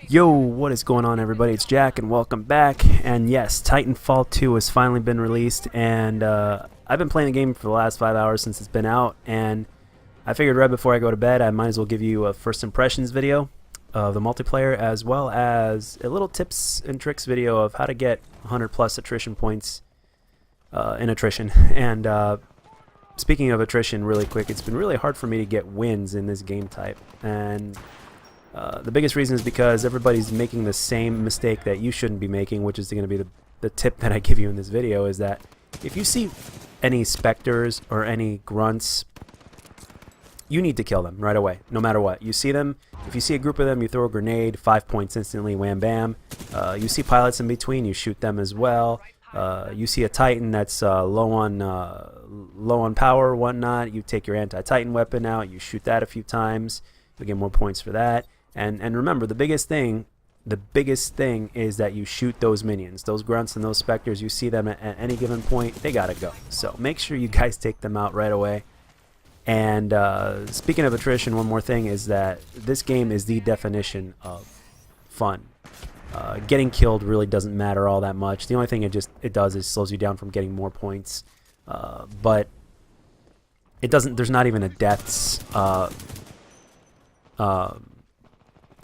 Yo, what is going on, everybody? It's Jack, and welcome back. And yes, Titanfall 2 has finally been released, and I've been playing the game for the last 5 hours since it's been out, and I figured right before I go to bed, I might as well give you a first impressions video of the multiplayer, as well as a little tips and tricks video of how to get 100 plus attrition points in Attrition. And speaking of attrition, really quick, it's been really hard for me to get wins in this game type, and the biggest reason is because everybody's making the same mistake that you shouldn't be making, which is going to be the tip that I give you in this video, is that if you see any specters or any grunts, you need to kill them right away, no matter what. You see them, if you see a group of them, you throw a grenade, 5 points instantly, wham bam. You see pilots in between, you shoot them as well. You see a Titan that's low on power or whatnot, you take your anti-Titan weapon out, you shoot that a few times, you get more points for that. And remember, the biggest thing is that you shoot those minions, those grunts and those specters. You see them at any given point, they gotta go. So make sure you guys take them out right away. And speaking of attrition, one more thing is that this game is the definition of fun. Getting killed really doesn't matter all that much. The only thing it does is slows you down from getting more points. But it doesn't. There's not even a deaths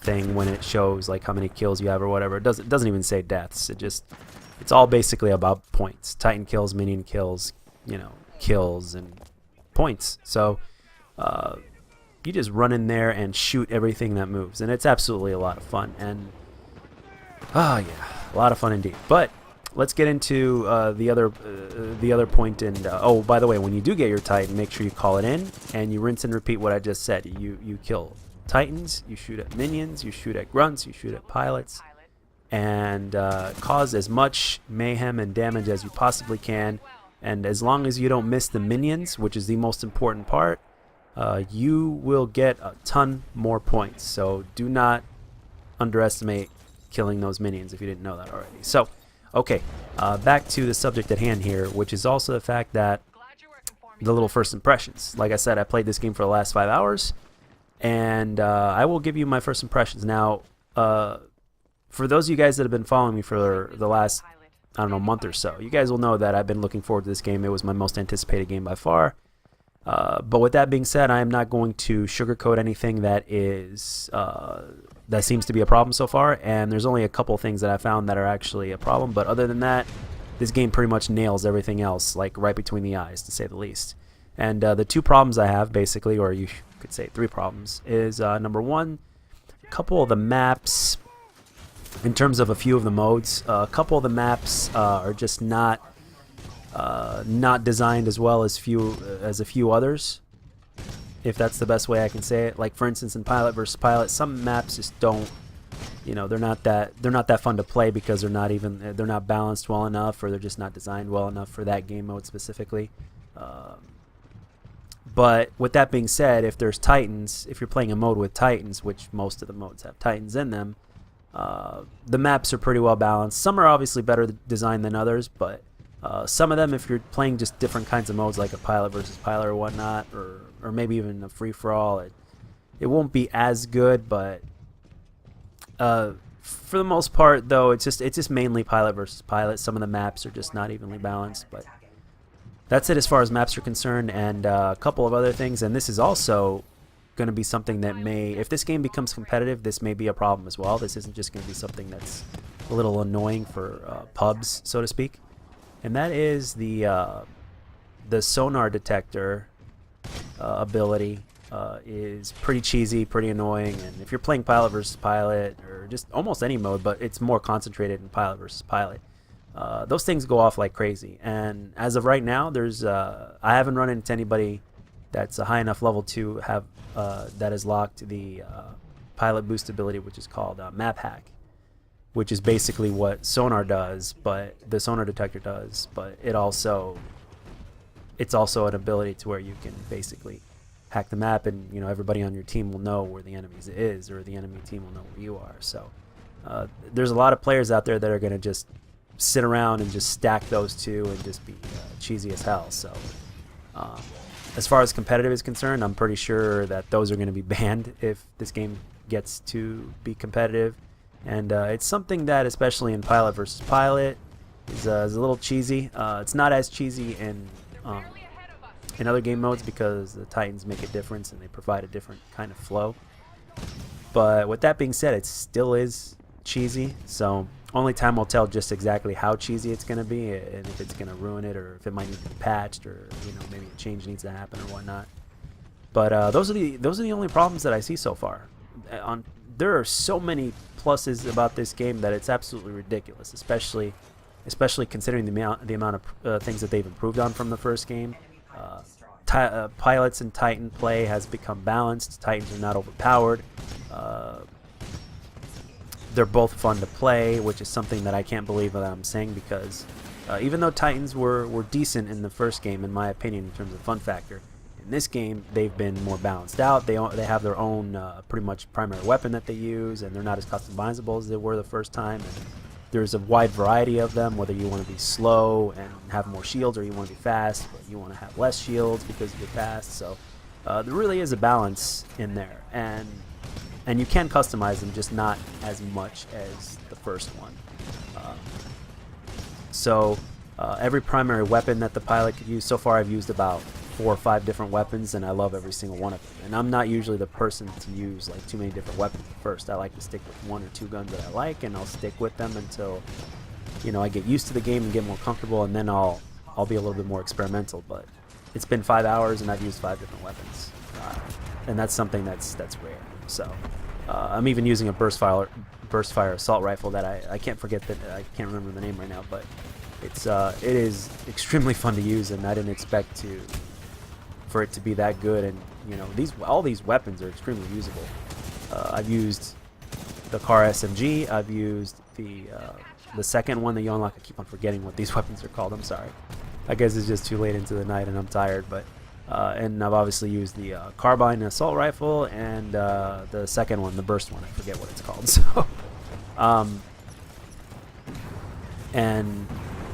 thing when it shows like how many kills you have or whatever. It doesn't even say deaths. It's all basically about points. Titan kills, minion kills, kills and points. So you just run in there and shoot everything that moves, and it's absolutely a lot of fun. And yeah, a lot of fun indeed. But let's get into the other point. And oh, by the way, when you do get your Titan, make sure you call it in and you rinse and repeat what I just said. You kill Titans, you shoot at minions, you shoot at grunts, you shoot at pilots, and cause as much mayhem and damage as you possibly can. And as long as you don't miss the minions, which is the most important part, you will get a ton more points. So do not underestimate killing those minions if you didn't know that already. So, okay, back to the subject at hand here, which is also the fact that the little first impressions. Like I said, I played this game for the last 5 hours. And I will give you my first impressions. Now, for those of you guys that have been following me for the last, I don't know, month or so, you guys will know that I've been looking forward to this game. It was my most anticipated game by far. But with that being said, I am not going to sugarcoat anything that seems to be a problem so far. And there's only a couple things that I found that are actually a problem. But other than that, this game pretty much nails everything else, like right between the eyes, to say the least. And the two problems I have, basically, or you could say 3 problems, is number one, a couple of the maps, in terms of a few of the modes, a couple of the maps are just not designed as well as a few others, if that's the best way I can say it. Like, for instance, in Pilot versus Pilot, some maps just don't, they're not that fun to play because they're not balanced well enough, or they're just not designed well enough for that game mode specifically. But with that being said, if there's Titans, if you're playing a mode with Titans, which most of the modes have Titans in them, the maps are pretty well balanced. Some are obviously better designed than others, but some of them, if you're playing just different kinds of modes, like a Pilot versus Pilot or whatnot, or maybe even a free-for-all, it won't be as good. But for the most part, though, it's just mainly Pilot versus Pilot. Some of the maps are just not evenly balanced, but that's it as far as maps are concerned. And a couple of other things, and this is also going to be something that may, if this game becomes competitive, this may be a problem as well. This isn't just going to be something that's a little annoying for pubs, so to speak. And that is the sonar detector ability is pretty cheesy, pretty annoying. And if you're playing Pilot versus Pilot, or just almost any mode, but it's more concentrated in Pilot versus Pilot, those things go off like crazy. And as of right now, I haven't run into anybody that's a high enough level to have that has locked the pilot boost ability, which is called map hack, which is basically what sonar does, but the sonar detector does. But it's also an ability to where you can basically hack the map, and everybody on your team will know where the enemy is, or the enemy team will know where you are. So there's a lot of players out there that are going to just sit around and just stack those two and just be cheesy as hell. So as far as competitive is concerned, I'm pretty sure that those are going to be banned if this game gets to be competitive. And it's something that, especially in Pilot versus Pilot, is a little cheesy. It's not as cheesy in other game modes because the Titans make a difference and they provide a different kind of flow. But with that being said, it still is cheesy, so only time will tell just exactly how cheesy it's going to be and if it's going to ruin it or if it might need to be patched or, you know, maybe a change needs to happen or whatnot. But those are the only problems that I see so far. There are so many pluses about this game that it's absolutely ridiculous, especially considering the amount of things that they've improved on from the first game. Pilots and Titan play has become balanced. Titans are not overpowered. They're both fun to play, which is something that I can't believe that I'm saying, because even though Titans were decent in the first game, in my opinion, in terms of fun factor, in this game they've been more balanced out. They have their own pretty much primary weapon that they use, and they're not as customizable as they were the first time. And there's a wide variety of them, whether you want to be slow and have more shields or you want to be fast, but you want to have less shields because you're fast. So there really is a balance in there, and you can customize them, just not as much as the first one. Every primary weapon that the pilot could use, so far I've used about 4 or 5 different weapons, and I love every single one of them. And I'm not usually the person to use like too many different weapons at first. I like to stick with 1 or 2 guns that I like, and I'll stick with them until, you know, I get used to the game and get more comfortable, and then I'll be a little bit more experimental. But it's been 5 hours and I've used 5 different weapons, and that's something that's rare. So I'm even using a burst fire assault rifle that I can't forget, that I can't remember the name right now, but it is extremely fun to use, and I didn't expect for it to be that good. And you know, all these weapons are extremely usable. I've used the car SMG. I've used the second one that you unlock. I keep on forgetting what these weapons are called. I'm sorry. I guess it's just too late into the night and I'm tired. But and I've obviously used the carbine assault rifle and the second one, the burst one. I forget what it's called. So and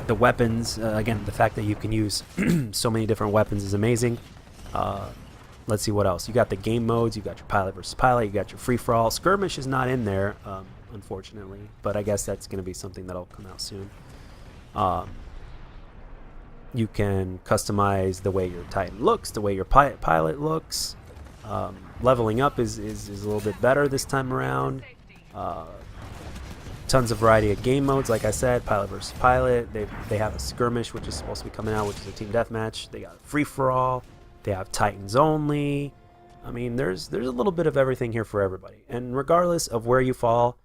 the weapons, again, the fact that you can use so many different weapons is amazing. Let's see what else. You got the game modes. You got your pilot versus pilot. You got your free-for-all. Skirmish is not in there, unfortunately, but I guess that's going to be something that'll come out soon. You can customize the way your Titan looks, the way your pilot looks. Leveling up is a little bit better this time around. Tons of variety of game modes, like I said, pilot versus pilot. They have a skirmish, which is supposed to be coming out, which is a team deathmatch. They got free-for-all. They have Titans only. I mean, there's a little bit of everything here for everybody. And regardless of where you fall,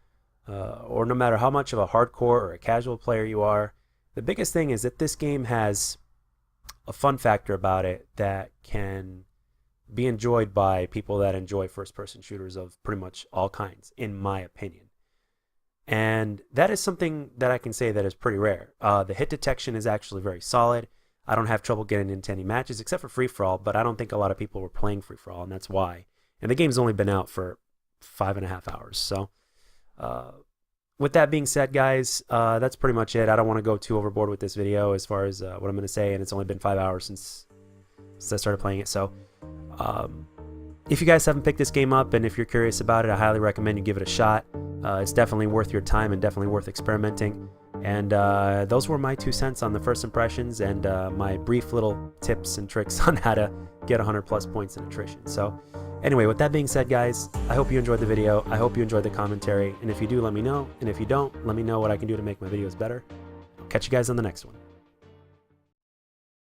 or no matter how much of a hardcore or a casual player you are, the biggest thing is that this game has a fun factor about it that can be enjoyed by people that enjoy first-person shooters of pretty much all kinds, in my opinion. And that is something that I can say that is pretty rare. The hit detection is actually very solid. I don't have trouble getting into any matches except for free-for-all, but I don't think a lot of people were playing free-for-all, and that's why. And the game's only been out for 5.5 hours. So with that being said, guys, that's pretty much it. I don't want to go too overboard with this video as far as what I'm going to say, and it's only been 5 hours since I started playing it. So if you guys haven't picked this game up and if you're curious about it, I highly recommend you give it a shot. It's definitely worth your time and definitely worth experimenting. And those were my 2 cents on the first impressions and my brief little tips and tricks on how to get 100+ points in attrition. So anyway, with that being said, guys, I hope you enjoyed the video. I hope you enjoyed the commentary. And if you do, let me know. And if you don't, let me know what I can do to make my videos better. I'll catch you guys on the next one.